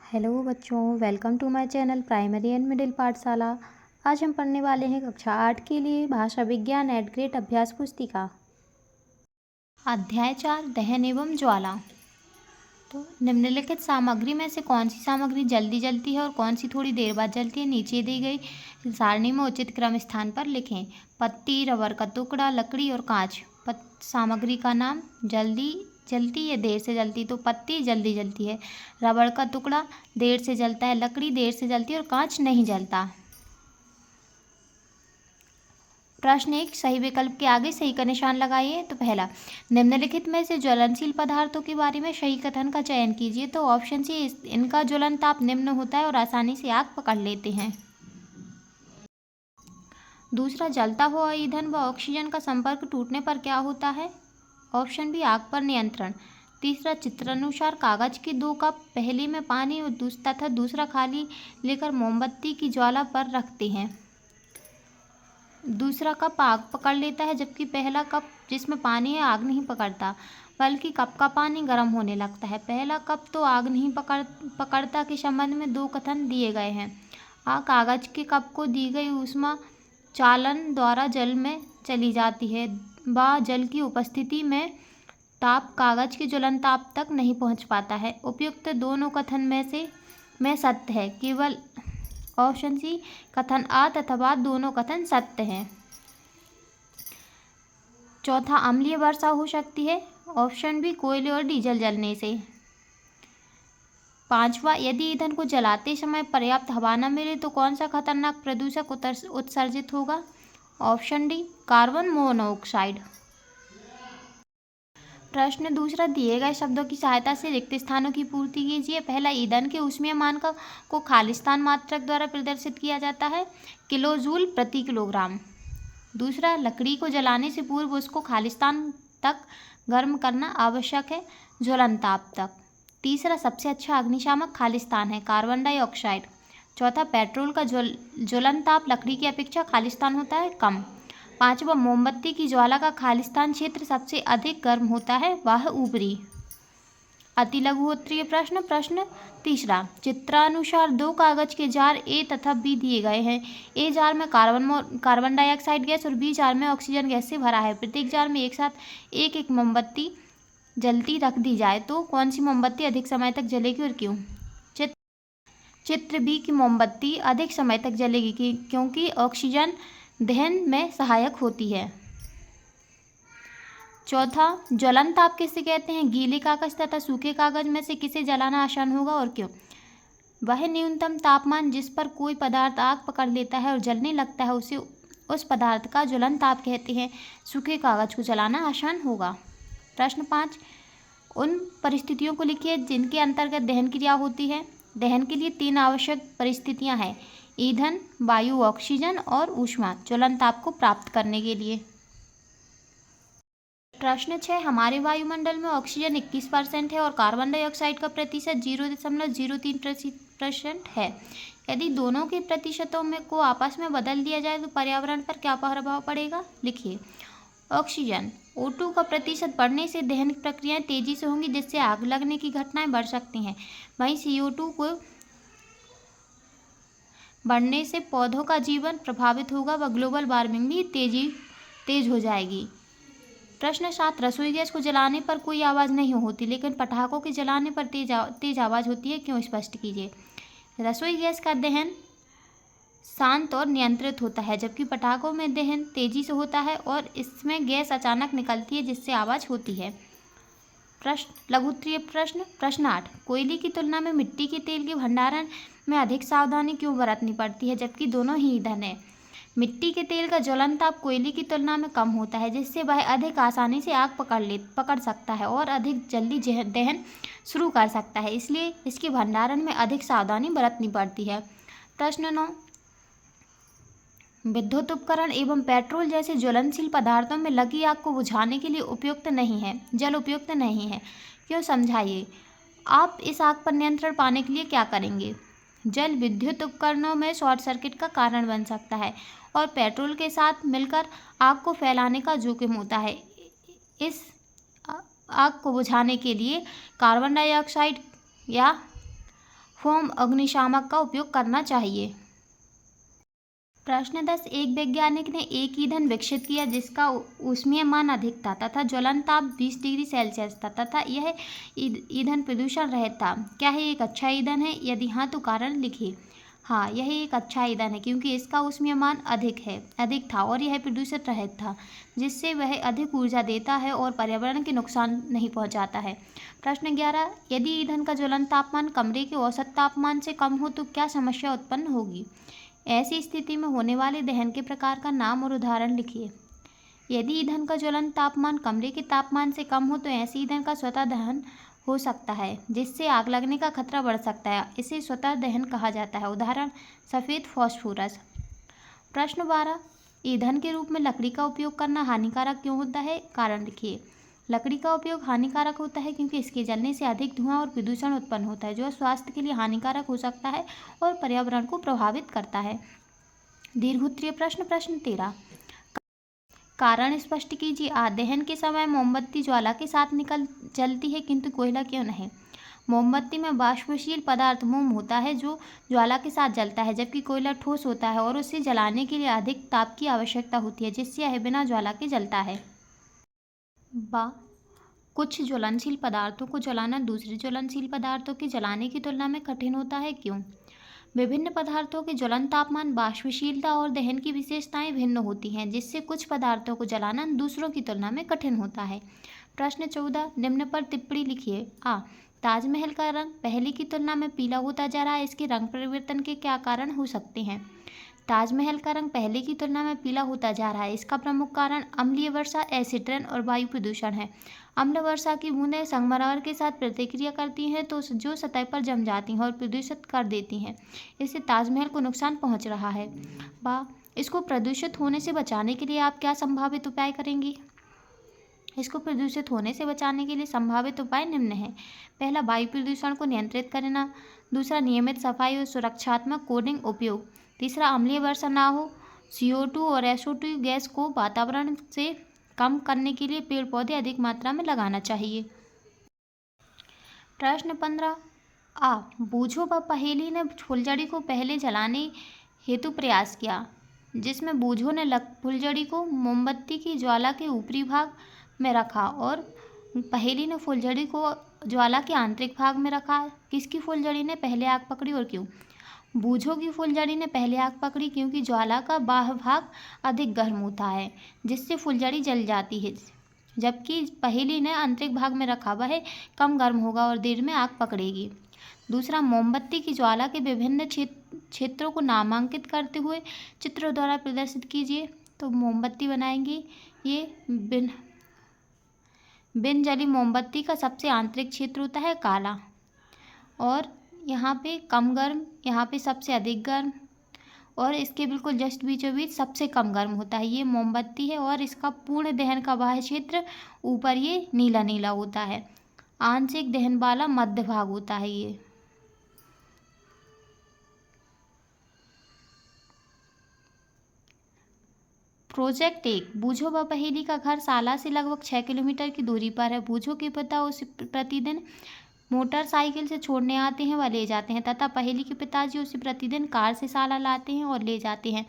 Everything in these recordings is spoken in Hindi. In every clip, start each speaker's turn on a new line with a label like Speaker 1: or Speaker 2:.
Speaker 1: हेलो बच्चों, welcome to my channel primary and middle पाठशाला। आज हम पढ़ने वाले हैं कक्षा 8 के लिए भाषा विज्ञान एड ग्रेड अभ्यास पुस्तिका अध्याय 4 दहन एवं ज्वाला। तो निम्नलिखित सामग्री में से कौन सी सामग्री जल्दी जलती है और कौन सी थोड़ी देर बाद जलती है, नीचे दी गई सारणी में उचित क्रम स्थान पर लिखें। पत्ती, रबर का टुकड़ा, लकड़ी और कांच। सामग्री का नाम। जल्दी जलती है, देर से जलती। तो पत्ती जल्दी जलती है, रबड़ का टुकड़ा देर से जलता है, लकड़ी देर से जलती है और कांच नहीं जलता। प्रश्न 1, सही विकल्प के आगे सही का निशान लगाइए। तो पहला, निम्नलिखित में से ज्वलनशील पदार्थों के बारे में सही कथन का चयन कीजिए। तो ऑप्शन सी, इनका ज्वलन ताप निम्न होता है और आसानी से आग पकड़ लेते हैं। दूसरा, जलता हुआ ईंधन व ऑक्सीजन का संपर्क टूटने पर क्या होता है। ऑप्शन बी, आग पर नियंत्रण। तीसरा, चित्रानुसार कागज के 2 कप, पहले में पानी तथा दूसरा खाली लेकर मोमबत्ती की ज्वाला पर रखते हैं। दूसरा कप आग पकड़ लेता है, जबकि पहला कप जिसमें पानी है आग नहीं पकड़ता, बल्कि कप का पानी गर्म होने लगता है। पहला कप तो आग नहीं पकड़ता के संबंध में 2 कथन दिए गए हैं। कागज के कप को दी गई ऊष्मा चालन द्वारा जल में चली जाती है, व जल की उपस्थिति में ताप कागज के ज्वलन ताप तक नहीं पहुंच पाता है। उपयुक्त दोनों कथन में सत्य है, केवल ऑप्शन सी कथन आ तथा बा दोनों कथन सत्य हैं। चौथा, अम्लीय वर्षा हो सकती है। ऑप्शन बी, कोयले और डीजल जलने से। पांचवा, यदि ईंधन को जलाते समय पर्याप्त हवा न मिले तो कौन सा खतरनाक प्रदूषक उत्सर्जित होगा। Option D, carbon monoxide. प्रश्न दूसरा, दिए गए शब्दों की सहायता से रिक्त स्थानों की पूर्ति कीजिए। पहला, ईंधन के ऊष्मीय मान को खालिस्तान मात्रक द्वारा प्रदर्शित किया जाता है, किलोजूल प्रति किलोग्राम। दूसरा, लकड़ी को जलाने से पूर्व उसको खालिस्तान तक गर्म करना आवश्यक है, ज्वलन ताप तक। तीसरा, सबसे अच्छा अग्निशामक खालिस्तान है, कार्बन डाइऑक्साइड। चौथा, पेट्रोल का ज्वलन ताप लकड़ी की अपेक्षा खालिस्तान होता है कम। पांचवा, मोमबत्ती की ज्वाला का खालिस्तान क्षेत्र सबसे अधिक गर्म होता है, वह ऊपरी। अति लघुत्तरीय प्रश्न तीसरा, चित्रानुसार 2 कागज के जार ए तथा बी दिए गए हैं। ए जार में कार्बन डाइऑक्साइड गैस और बी जार में ऑक्सीजन गैस से भरा है। प्रत्येक जार में एक साथ एक मोमबत्ती जलती रख दी जाए तो कौन सी मोमबत्ती अधिक समय तक जलेगी और क्यों। चित्र बी की मोमबत्ती अधिक समय तक जलेगी क्योंकि ऑक्सीजन दहन में सहायक होती है। चौथा, ज्वलन ताप किसे कहते हैं। गीले कागज तथा सूखे कागज में से किसे जलाना आसान होगा और क्यों। वह न्यूनतम तापमान जिस पर कोई पदार्थ आग पकड़ लेता है और जलने लगता है उसे उस पदार्थ का ज्वलन ताप कहते हैं। सूखे कागज को जलाना आसान होगा। प्रश्न 5, उन परिस्थितियों को लिखिए जिनके अंतर्गत दहन क्रिया होती है। दहन के लिए 3 आवश्यक परिस्थितियां हैं, ईंधन, वायु, ऑक्सीजन और ऊष्मा ज्वलन ताप को प्राप्त करने के लिए। प्रश्न 6, हमारे वायुमंडल में ऑक्सीजन 21% है और कार्बन डाइऑक्साइड का प्रतिशत 0.03% है। यदि दोनों के प्रतिशतों में को आपस में बदल दिया जाए तो पर्यावरण पर क्या प्रभाव पड़ेगा, लिखिए। ऑक्सीजन O2 का प्रतिशत बढ़ने से दहन प्रक्रियाएं तेजी से होंगी, जिससे आग लगने की घटनाएं बढ़ सकती हैं। वहीं CO2 को बढ़ने से पौधों का जीवन प्रभावित होगा व ग्लोबल वार्मिंग भी तेज हो जाएगी। प्रश्न 7, रसोई गैस को जलाने पर कोई आवाज़ नहीं होती लेकिन पटाखों के जलाने पर तेज आवाज़ होती है, क्यों, स्पष्ट कीजिए। रसोई गैस का दहन शांत और नियंत्रित होता है, जबकि पटाखों में दहन तेजी से होता है और इसमें गैस अचानक निकलती है जिससे आवाज़ होती है। लघुत्तरीय प्रश्न 8, कोयले की तुलना में मिट्टी के तेल के भंडारण में अधिक सावधानी क्यों बरतनी पड़ती है, जबकि दोनों ही ईंधन है। मिट्टी के तेल का ज्वलन ताप कोयले की तुलना में कम होता है, जिससे वह अधिक आसानी से आग पकड़ सकता है और अधिक जल्दी दहन शुरू कर सकता है, इसलिए इसके भंडारण में अधिक सावधानी बरतनी पड़ती है। प्रश्न 9, विद्युत उपकरण एवं पेट्रोल जैसे ज्वलनशील पदार्थों में लगी आग को बुझाने के लिए उपयुक्त नहीं है, जल उपयुक्त नहीं है, क्यों, समझाइए। आप इस आग पर नियंत्रण पाने के लिए क्या करेंगे। जल विद्युत उपकरणों में शॉर्ट सर्किट का कारण बन सकता है और पेट्रोल के साथ मिलकर आग को फैलाने का जोखिम होता है। इस आग को बुझाने के लिए कार्बन डाइऑक्साइड या फोम अग्निशामक का उपयोग करना चाहिए। प्रश्न 10, एक वैज्ञानिक ने एक ईंधन विकसित किया जिसका ऊष्मीय मान अधिक था तथा ज्वलन ताप 20 डिग्री सेल्सियस था तथा यह ईंधन प्रदूषण रहित था। क्या है एक अच्छा ईंधन है? यदि हाँ तो कारण लिखिए। हाँ, यह एक अच्छा ईंधन है क्योंकि इसका ऊष्मीय मान अधिक था और यह प्रदूषण रहित था, जिससे वह अधिक ऊर्जा देता है और पर्यावरण के नुकसान नहीं पहुंचाता है। प्रश्न 11, यदि ईंधन का ज्वलन तापमान कमरे के औसत तापमान से कम हो तो क्या समस्या उत्पन्न होगी? ऐसी स्थिति में होने वाले दहन के प्रकार का नाम और उदाहरण लिखिए। यदि ईंधन का ज्वलन तापमान कमरे के तापमान से कम हो तो ऐसे ईंधन का स्वतः दहन हो सकता है, जिससे आग लगने का खतरा बढ़ सकता है। इसे स्वतः दहन कहा जाता है। उदाहरण सफ़ेद फास्फोरस। प्रश्न 12, ईंधन के रूप में लकड़ी का उपयोग करना हानिकारक क्यों होता है? कारण लिखिए। लकड़ी का उपयोग हानिकारक होता है क्योंकि इसके जलने से अधिक धुआं और प्रदूषण उत्पन्न होता है, जो स्वास्थ्य के लिए हानिकारक हो सकता है और पर्यावरण को प्रभावित करता है। दीर्घोत्तरीय प्रश्न 13, कारण स्पष्ट कीजिए। दहन के समय मोमबत्ती ज्वाला के साथ जलती है किंतु कोयला क्यों नहीं? मोमबत्ती में वाष्पशील पदार्थ मोम होता है जो ज्वाला के साथ जलता है, जबकि कोयला ठोस होता है और उसे जलाने के लिए अधिक ताप की आवश्यकता होती है, जिससे यह बिना ज्वाला के जलता है। कुछ ज्वलनशील पदार्थों को जलाना दूसरे ज्वलनशील पदार्थों के जलाने की तुलना में कठिन होता है, क्यों? विभिन्न पदार्थों के ज्वलन तापमान, वाष्पशीलता और दहन की विशेषताएं भिन्न होती हैं, जिससे कुछ पदार्थों को जलाना दूसरों की तुलना में कठिन होता है। प्रश्न 14, निम्न पर टिप्पणी लिखिए। ताजमहल का रंग पहले की तुलना में पीला होता जा रहा है। इसके रंग परिवर्तन के क्या कारण हो सकते हैं? ताजमहल का रंग पहले की तुलना में पीला होता जा रहा है। इसका प्रमुख कारण अम्लीय वर्षा, एसिड रेन और वायु प्रदूषण है। अम्ल वर्षा की बूंदें संगमरमर के साथ प्रतिक्रिया करती हैं तो जो सतह पर जम जाती हैं और प्रदूषित कर देती हैं। इससे ताजमहल को नुकसान पहुंच रहा है। इसको प्रदूषित होने से बचाने के लिए आप क्या संभावित उपाय करेंगी? इसको प्रदूषित होने से बचाने के लिए संभावित उपाय निम्न हैं। पहला, वायु प्रदूषण को नियंत्रित करना। दूसरा, नियमित सफाई और सुरक्षात्मक कोडिंग उपयोग। तीसरा, अम्लीय वर्षा ना हो। CO2 और SO2 गैस को वातावरण से कम करने के लिए पेड़ पौधे अधिक मात्रा में लगाना चाहिए। प्रश्न 15, बूझो व पहेली ने फुलझड़ी को पहले जलाने हेतु प्रयास किया, जिसमें बूझो ने फुलझड़ी को मोमबत्ती की ज्वाला के ऊपरी भाग में रखा और पहेली ने फुलझड़ी को ज्वाला के आंतरिक भाग में रखा। किसकी फुलझड़ी ने पहले आग पकड़ी और क्यों? बूझो की फुलझड़ी ने पहले आग पकड़ी क्योंकि ज्वाला का बाह्य भाग अधिक गर्म होता है, जिससे फुलझड़ी जल जाती है, जबकि पहेली ने आंतरिक भाग में रखा वह कम गर्म होगा और देर में आग पकड़ेगी। दूसरा, मोमबत्ती की ज्वाला के विभिन्न क्षेत्रों को नामांकित करते हुए चित्र द्वारा प्रदर्शित कीजिए। तो मोमबत्ती बनाएंगे। ये बिन जली मोमबत्ती का सबसे आंतरिक क्षेत्र होता है काला, और यहाँ पे कम गर्म, यहाँ पे सबसे अधिक गर्म, और इसके बिल्कुल जस्ट बीचों बीच सबसे कम गर्म होता है। ये मोमबत्ती है और इसका पूर्ण दहन का बाह्य क्षेत्र ऊपर ये नीला नीला होता है। आंशिक दहन वाला मध्य भाग होता है ये। प्रोजेक्ट 1, बूझो व पहेली का घर साला से लगभग 6 किलोमीटर की दूरी पर है। बूझो के पिता उसे प्रतिदिन मोटरसाइकिल से छोड़ने आते हैं व ले जाते हैं तथा पहेली के पिताजी उसे प्रतिदिन कार से साला लाते हैं और ले जाते हैं।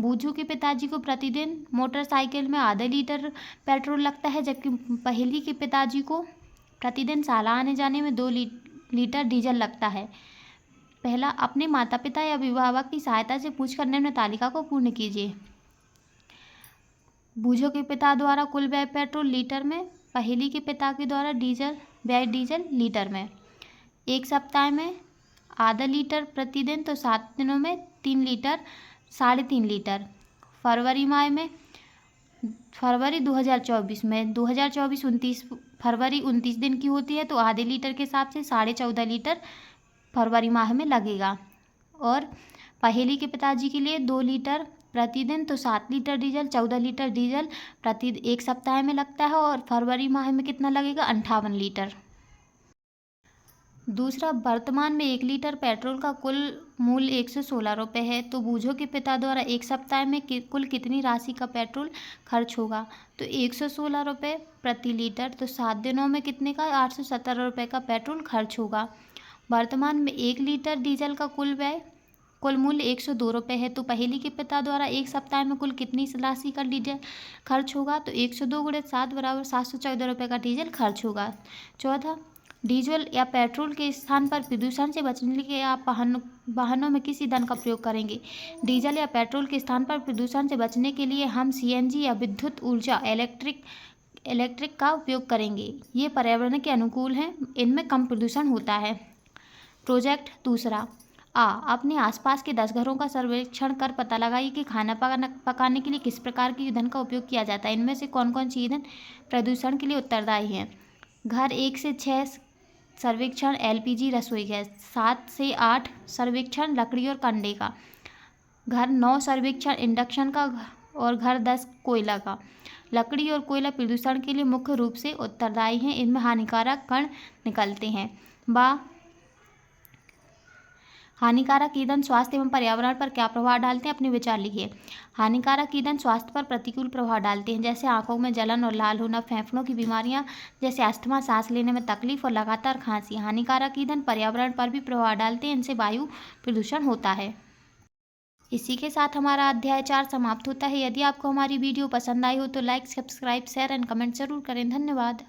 Speaker 1: बूझो के पिताजी को प्रतिदिन मोटरसाइकिल में आधा लीटर पेट्रोल लगता है, जबकि पहेली के पिताजी को प्रतिदिन साला आने जाने में 2 लीटर डीजल लगता है। पहला, अपने माता पिता या अभिभावक की सहायता से पूछकर निम्न तालिका को पूर्ण कीजिए। बूझो के पिता द्वारा कुल व्यय पेट्रोल लीटर में, पहेली के पिता के द्वारा व्यय डीजल लीटर में। एक सप्ताह में आधा लीटर प्रतिदिन, तो 7 दिनों में 3 लीटर, 3.5 लीटर। फरवरी 2024 में 2024 फरवरी 29 दिन की होती है, तो आधे लीटर के हिसाब से 14.5 लीटर फरवरी माह में लगेगा। और पहेली के पिताजी के लिए 2 लीटर प्रतिदिन, तो 7 लीटर डीजल, 14 लीटर डीजल प्रति एक सप्ताह में लगता है। और फरवरी माह में कितना लगेगा? 58 लीटर। दूसरा, वर्तमान में 1 लीटर पेट्रोल का कुल मूल्य 116 रुपये है, तो बूझो के पिता द्वारा एक सप्ताह में कुल कितनी राशि का पेट्रोल खर्च होगा? तो 116 रुपये प्रति लीटर, तो 7 दिनों में कितने का? 870 रुपये का पेट्रोल खर्च होगा। वर्तमान में 1 लीटर डीजल का कुल मूल्य 102 रुपये है। तो पहेली के पिता द्वारा एक सप्ताह में कुल कितनी राशि का डीजल खर्च होगा? तो 102 × 7 बराबर 714 रुपये का डीजल खर्च होगा। चौथा, डीजल या पेट्रोल के स्थान पर प्रदूषण से बचने के लिए आप वाहनों में किस ईंधन का प्रयोग करेंगे? डीजल या पेट्रोल के स्थान पर प्रदूषण से बचने के लिए हम CNG या विद्युत ऊर्जा इलेक्ट्रिक का उपयोग करेंगे। ये पर्यावरण के अनुकूल हैं, इनमें कम प्रदूषण होता है। प्रोजेक्ट दूसरा, अपने आसपास के 10 घरों का सर्वेक्षण कर पता लगाइए कि खाना पकाने के लिए किस प्रकार के ईंधन का उपयोग किया जाता है। इनमें से कौन कौन सी ईंधन प्रदूषण के लिए उत्तरदायी हैं? घर 1 से 6 सर्वेक्षण LPG रसोई गैस, 7 से 8 सर्वेक्षण लकड़ी और कंडे का, घर 9 सर्वेक्षण इंडक्शन का और घर 10 कोयला का। लकड़ी और कोयला प्रदूषण के लिए मुख्य रूप से उत्तरदायी हैं, इनमें हानिकारक कण निकलते हैं। हानिकारक ईंधन स्वास्थ्य एवं पर्यावरण पर क्या प्रभाव डालते हैं? अपने विचार लिखिए। हानिकारक ईंधन स्वास्थ्य पर प्रतिकूल प्रभाव डालते हैं, जैसे आंखों में जलन और लाल होना, फेफड़ों की बीमारियां जैसे अस्थमा, सांस लेने में तकलीफ और लगातार खांसी। हानिकारक ईंधन पर्यावरण पर भी प्रभाव डालते हैं, इनसे वायु प्रदूषण होता है। इसी के साथ हमारा अध्याय 4 समाप्त होता है। यदि आपको हमारी वीडियो पसंद आई हो तो like, subscribe, share and comment जरूर करें। धन्यवाद।